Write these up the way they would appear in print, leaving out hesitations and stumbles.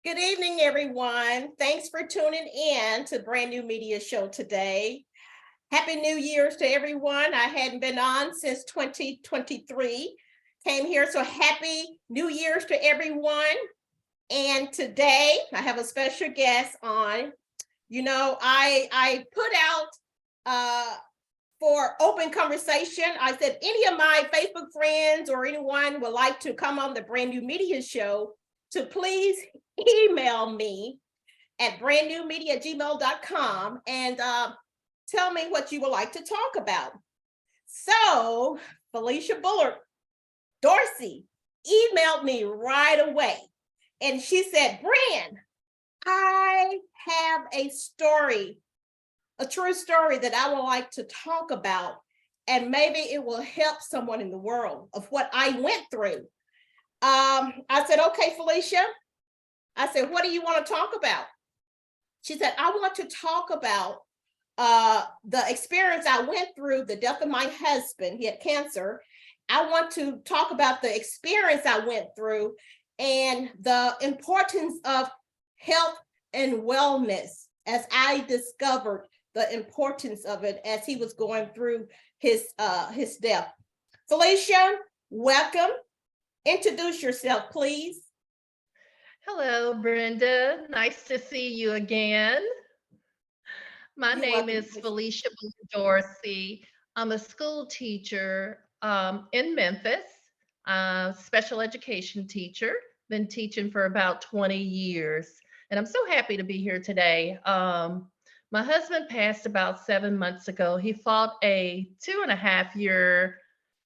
Good evening, everyone. Thanks for tuning in to Brand New Media Show today. Happy New Year's to everyone. I hadn't been on since 2023. Came here, so happy New Year's to everyone. And today I have a special guest on. I put out for open conversation. I said any of my Facebook friends or anyone would like to come on the Brand New Media Show to please email me at brandnewmedia@gmail.com and tell me what you would like to talk about. So Felicia Bullard Dorsey emailed me right away and she said, Bren, I have a story, a true story that I would like to talk about, and maybe it will help someone in the world of what I went through. I said, okay, Felicia. I said, what do you want to talk about? She said, I want to talk about the experience I went through, the death of my husband. He had cancer. I want to talk about the experience I went through and the importance of health and wellness as I discovered the importance of it as he was going through his death. Felicia, welcome. Introduce yourself, please. Hello, Brenda. Nice to see you again. My name is Felicia Dorsey. I'm a school teacher in Memphis, special education teacher. Been teaching for about 20 years, and I'm so happy to be here today. My husband passed about 7 months ago. He fought a 2.5-year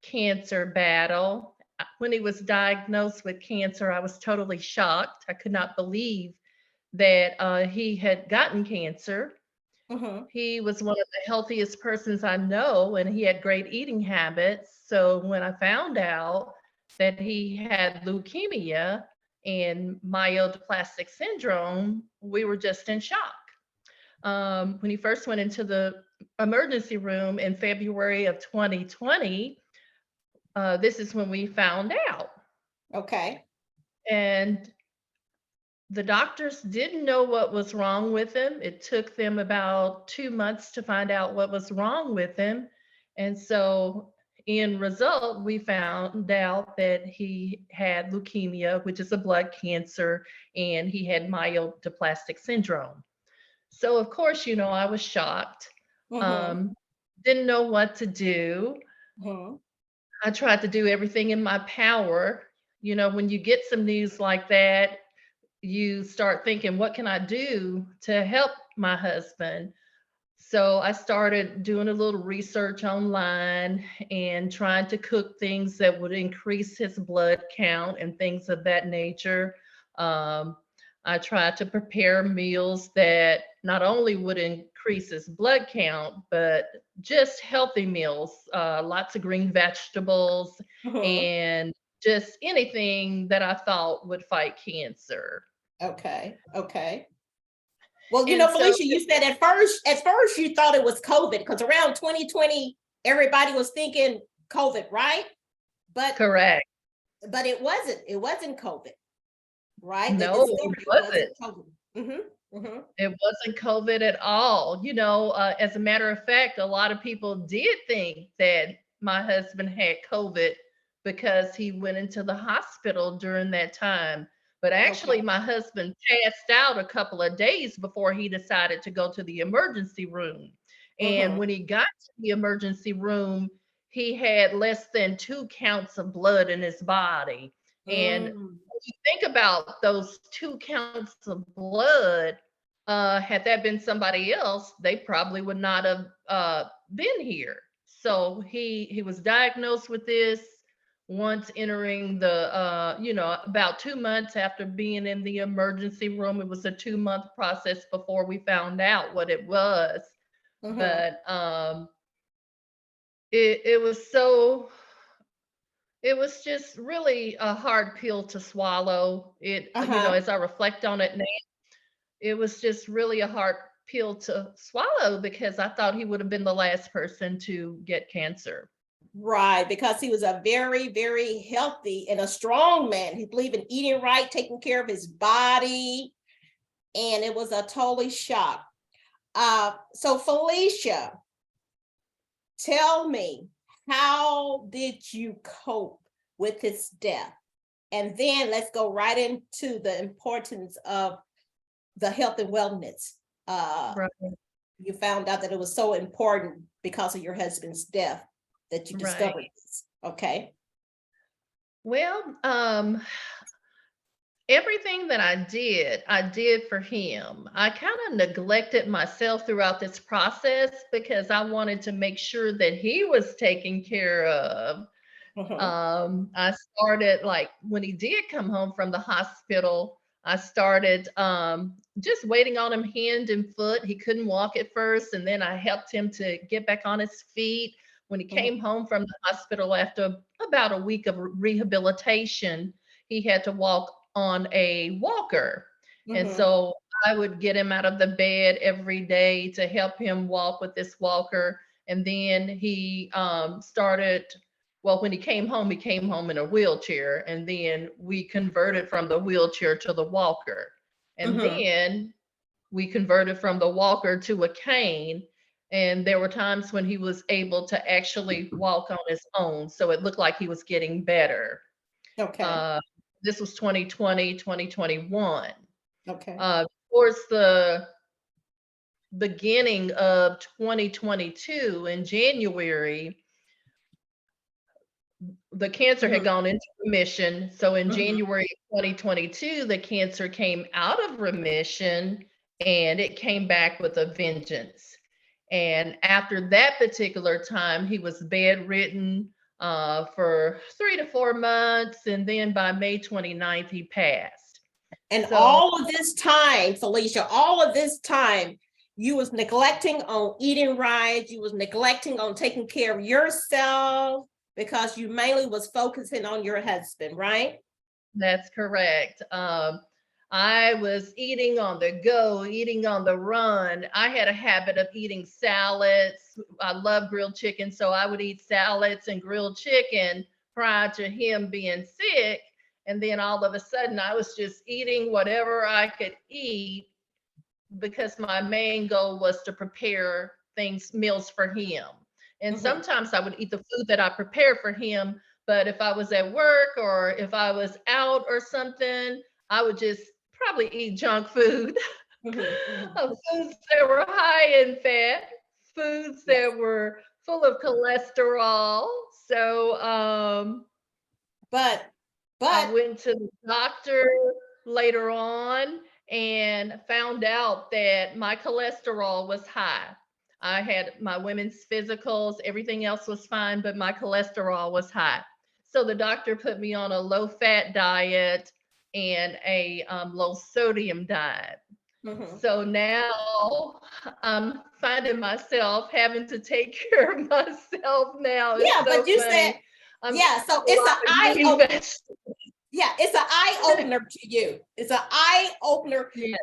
cancer battle. When he was diagnosed with cancer, I was totally shocked. I could not believe that he had gotten cancer. He was one of the healthiest persons I know, and he had great eating habits. So when I found out that he had leukemia and myelodysplastic syndrome, we were just in shock. When he first went into the emergency room in February of 2020, this is when we found out. Okay. And the doctors didn't know what was wrong with him. It took them about 2 months to find out what was wrong with him. And so in result, we found out that he had leukemia, which is a blood cancer, and he had myelodysplastic syndrome. So of course, I was shocked. Didn't know what to do. I tried to do everything in my power. When you get some news like that, you start thinking, what can I do to help my husband? So I started doing a little research online and trying to cook things that would increase his blood count and things of that nature. I tried to prepare meals that not only would increase his blood count, but just healthy meals, lots of green vegetables, and just anything that I thought would fight cancer. Okay. Well, Felicia, you said at first you thought it was COVID because around 2020, everybody was thinking COVID, right? But correct. But it wasn't COVID, right? No, it wasn't. It wasn't COVID at all. As a matter of fact, a lot of people did think that my husband had COVID because he went into the hospital during that time. But actually, my husband passed out a couple of days before he decided to go to the emergency room. And when he got to the emergency room, he had less than 2 counts of blood in his body. And when you think about those 2 counts of blood, had that been somebody else, they probably would not have been here. So he was diagnosed with this once entering the, about 2 months after being in the emergency room. It was a 2-month process before we found out what it was. But it was just really a hard pill to swallow. As I reflect on it now, it was just really a hard pill to swallow because I thought he would have been the last person to get cancer. Right, because he was a very, very healthy and a strong man. He believed in eating right, taking care of his body, and it was a totally shock. So Felicia, tell me, how did you cope with his death? And then let's go right into the importance of the health and wellness. Right. You found out that it was so important because of your husband's death that you discovered Right. this. Okay. Well, everything that I did for him. I kind of neglected myself throughout this process because I wanted to make sure that he was taken care of. Mhm, I started like when he did come home from the hospital, I started just waiting on him hand and foot. He couldn't walk at first, and then I helped him to get back on his feet. When he mhm, came home from the hospital after about a week of rehabilitation, he had to walk on a walker. And mhm, so I would get him out of the bed every day to help him walk with this walker. And then he started, well, when he came home in a wheelchair, and then we converted from the wheelchair to the walker. And mhm. then we converted from the walker to a cane. And there were times when he was able to actually walk on his own. So it looked like he was getting better. Okay. Uh, this was 2020, 2021. Okay. Towards the beginning of 2022 in January, the cancer had Mhm, gone into remission. So in mhm, January 2022, the cancer came out of remission and it came back with a vengeance. And after that particular time, he was bedridden for 3 to 4 months. And then by May 29th, he passed. And So all of this time, Felicia, all of this time, you was neglecting on eating right. You was neglecting on taking care of yourself because you mainly was focusing on your husband, right? that's correct. I was eating on the go, eating on the run. I had a habit of eating salads. I love grilled chicken, so I would eat salads and grilled chicken prior to him being sick. And then all of a sudden, I was just eating whatever I could eat because my main goal was to prepare meals for him. And Mhm. sometimes I would eat the food that I prepared for him, but if I was at work or if I was out or something, I would just probably eat junk food, Mhm, mhm. foods that were high in fat, foods Yes, that were full of cholesterol. So but I but went to the doctor later on and found out that my cholesterol was high. I had my women's physicals, everything else was fine, but my cholesterol was high. So the doctor put me on a low fat diet and a low sodium diet. mhm. So now I'm finding myself having to take care of myself now. It's Yeah, but so you said, funny. I'm yeah, eating so a it's lot an of eye green opener. vegetables. Yeah, it's an eye opener to you. It's an eye opener. Yeah,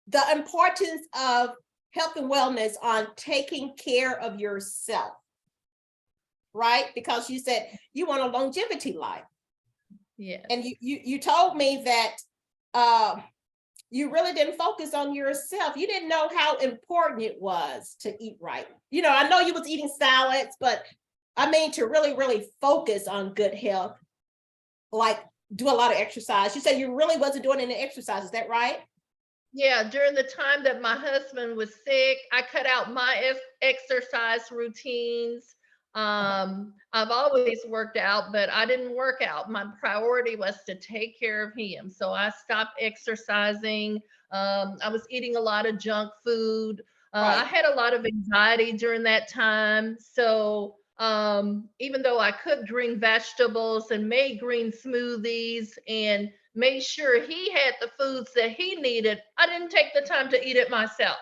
The importance of health and wellness on taking care of yourself, right? Because you said you want a longevity life. yes, And you told me that uh, you really didn't focus on yourself. You didn't know how important it was to eat right. You know, I know you was eating salads, but I mean to really, really focus on good health, like do a lot of exercise. You said you really wasn't doing any exercise. Is that right? yeah. During the time that my husband was sick, I cut out my exercise routines. I've always worked out, but I didn't work out. My priority was to take care of him. So I stopped exercising. I was eating a lot of junk food. I Right. had a lot of anxiety during that time. So even though I cooked green vegetables and made green smoothies and made sure he had the foods that he needed, I didn't take the time to eat it myself.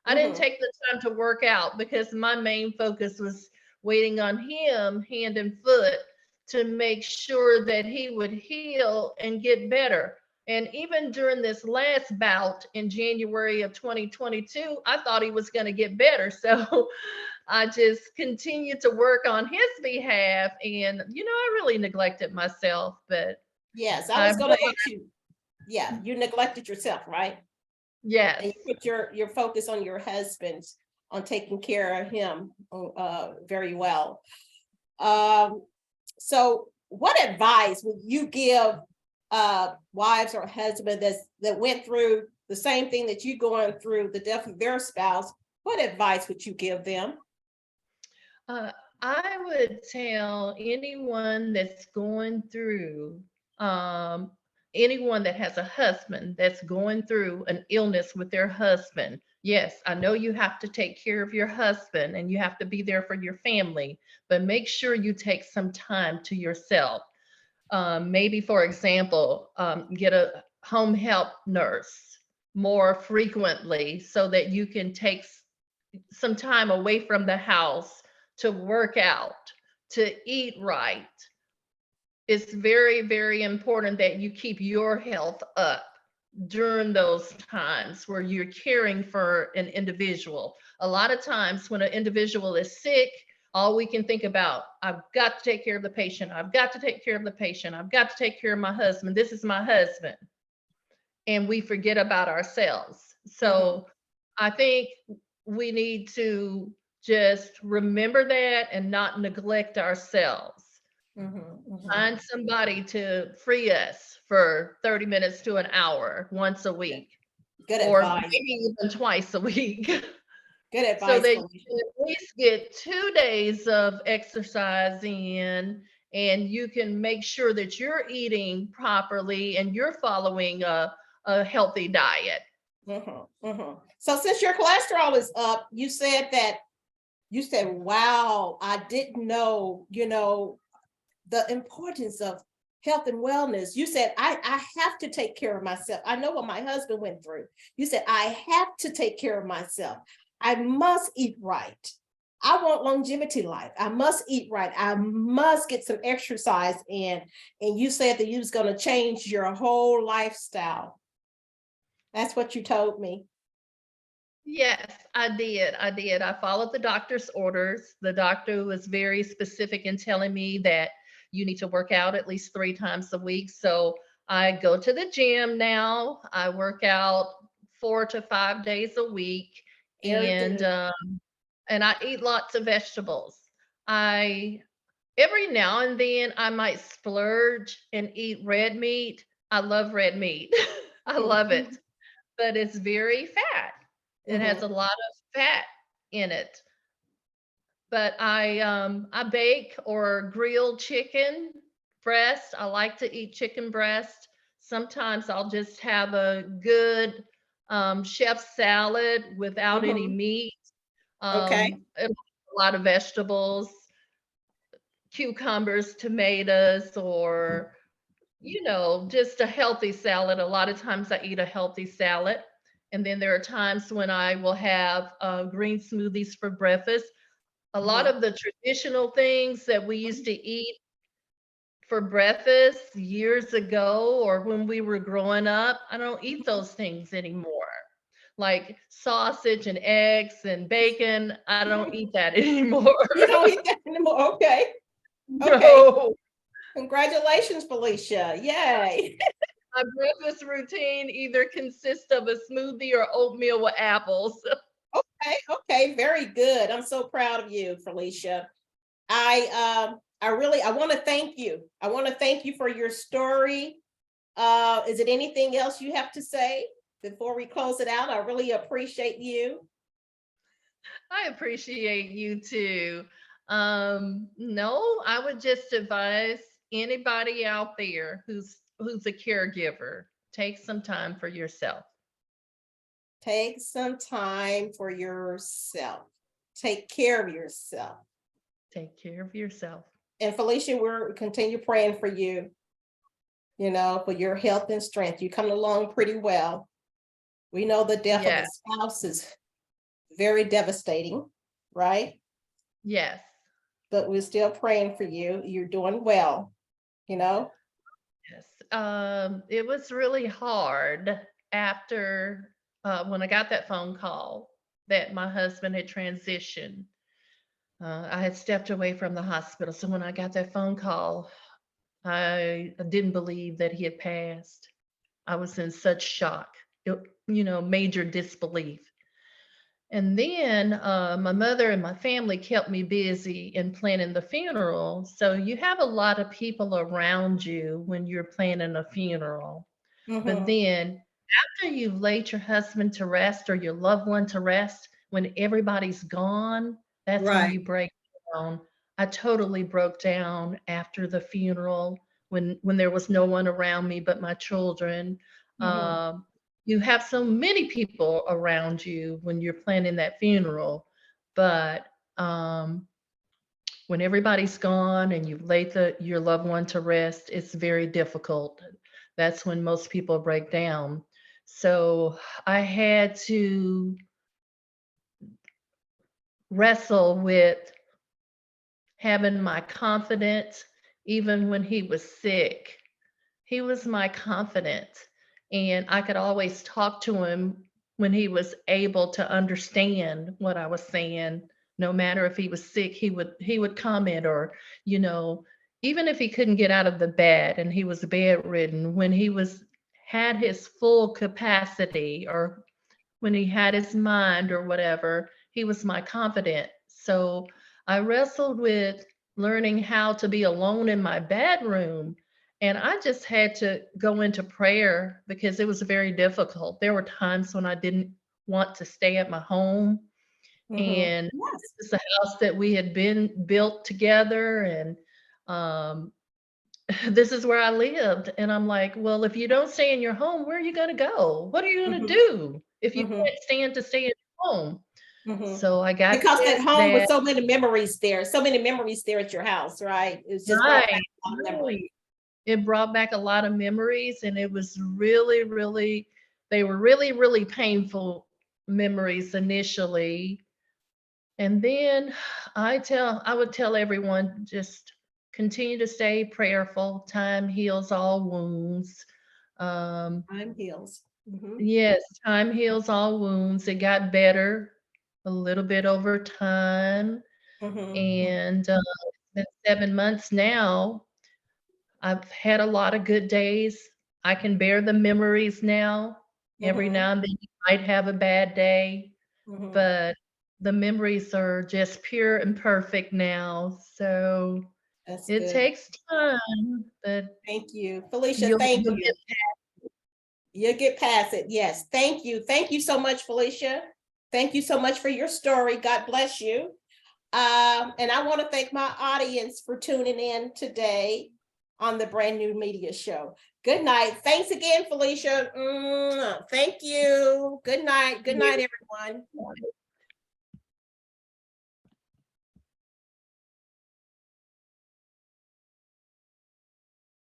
I didn't Mm-hmm. take the time to work out because my main focus was waiting on him hand and foot to make sure that he would heal and get better. And even during this last bout in January of 2022, I thought he was going to get better. So I just continued to work on his behalf. And, I really neglected myself, but Yes, I I was going to blame, ask you. Yeah, you neglected yourself, right? yes. And you put your focus on your husband, on taking care of him very well. So what advice would you give wives or husbands that went through the same thing that you going through, the death of their spouse? What advice would you give them? Uh, I would tell anyone that's going through, um, anyone that has a husband that's going through an illness with their husband. Yes, I know you have to take care of your husband and you have to be there for your family, but make sure you take some time to yourself. Maybe, for example, get a home help nurse more frequently so that you can take some time away from the house to work out, to eat right. It's very, very important that you keep your health up during those times where you're caring for an individual. A lot of times when an individual is sick, all we can think about, I've got to take care of the patient. I've got to take care of the patient. I've got to take care of my husband. This is my husband. And we forget about ourselves. Mhm, So I think we need to just remember that and not neglect ourselves. mhm, mhm. Find somebody to free us for 30 minutes to an hour once a Yeah, week, good or advice. maybe even twice a week, Good so advice, that you Felicia. can at least get 2 days of exercise in, and you can make sure that you're eating properly and you're following a healthy diet. Mhm, mhm. So since your cholesterol is up, you said, wow, I didn't know, the importance of health and wellness. You said, I have to take care of myself. I know what my husband went through. You said, I have to take care of myself. I must eat right. I want longevity life. I must eat right. I must get some exercise in. And you said that you was going to change your whole lifestyle. That's what you told me. Yes, I did. I did. I followed the doctor's orders. The doctor was very specific in telling me that you need to work out at least 3 times a week. So I go to the gym now. I work out 4 to 5 days a week, Very and good. um, and I eat lots of vegetables. I Every now and then I might splurge and eat red meat. I love red meat. I love it, Mhm, but it's very fat. It has mhm, a lot of fat in it. But I bake or grill chicken breast. I like to eat chicken breast. Sometimes I'll just have a good chef salad without any mhm. meat. Okay. A lot of vegetables, cucumbers, tomatoes, or just a healthy salad. A lot of times I eat a healthy salad. And then there are times when I will have green smoothies for breakfast. A lot Mhm, of the traditional things that we used to eat for breakfast years ago or when we were growing up, I don't eat mhm. those things anymore. Like sausage and eggs and bacon, I don't eat that anymore. You don't eat that anymore. Okay. Okay. No. Congratulations, Felicia. Yay. My breakfast routine either consists of a smoothie or oatmeal with apples. Okay. Okay. Very good. I'm so proud of you, Felicia. I want to thank you. I want to thank you for your story. Is it anything else you have to say before we close it out? I really appreciate you. I appreciate you too. No, I would just advise anybody out there who's a caregiver, take some time for yourself. Take some time for yourself. Take care of yourself. Take care of yourself. And Felicia, we're continue praying for you, for your health and strength. You're coming along pretty well. We know the death of Yeah. a spouse is very devastating, right? Yes. But we're still praying for you. You're doing well, you know? Yes. it was really hard after when I got that phone call that my husband had transitioned. I had stepped away from the hospital. So when I got that phone call, I didn't believe that he had passed. I was in such shock, major disbelief. And then my mother and my family kept me busy in planning the funeral. So you have a lot of people around you when you're planning a funeral. But Mhm. then after you've laid your husband to rest or your loved one to rest, when everybody's gone, that's when Right. you break down. I totally broke down after the funeral when there was no one around me but my children. Mhm. Um, you have so many people around you when you're planning that funeral, but when everybody's gone and you've laid your loved one to rest, it's very difficult. That's when most people break down. So I had to wrestle with having my confidence even when he was sick. He was my confidence, and I could always talk to him when he was able to understand what I was saying. No matter if he was sick, he would comment, or, you know, even if he couldn't get out of the bed and he was bedridden, when he was had his full capacity, or when he had his mind or whatever, he was my confidant. So I wrestled with learning how to be alone in my bedroom. And I just had to go into prayer because it was very difficult. There were times when I didn't want to stay at my home. Mhm. And Yes. this is a house that we had been built together. And um, this is where I lived. And I'm like, well, if you don't stay in your home, where are you going to go? What are you going to Mhm. do if you Mhm. can't stand to stay at home? Mhm. So I got Because that home with that. so many memories there, so many memories there at your house, right? It's just brought back Right, a lot of memories. right. It brought back a lot of memories, and it was really, really, they were really, really painful memories initially. And then I would tell everyone, just continue to stay prayerful. Time heals all wounds. Um, Time heals. Mhm. Yes, time heals all wounds. It got better a little bit over time, Mhm. and it's been 7 months now. I've had a lot of good days. I can bear the memories now. Every Mhm. now and then you might have a bad day, Mhm. but the memories are just pure and perfect now. So That's it good. takes time, but Thank you. Felicia, thank you'll you. get. You'll get past it. Yes. Thank you. Thank you so much, Felicia. Thank you so much for your story. God bless you. And I want to thank my audience for tuning in today on the Brand New Media Show. Good night. Thanks again, Felicia. Thank you. Good night. Good night, everyone.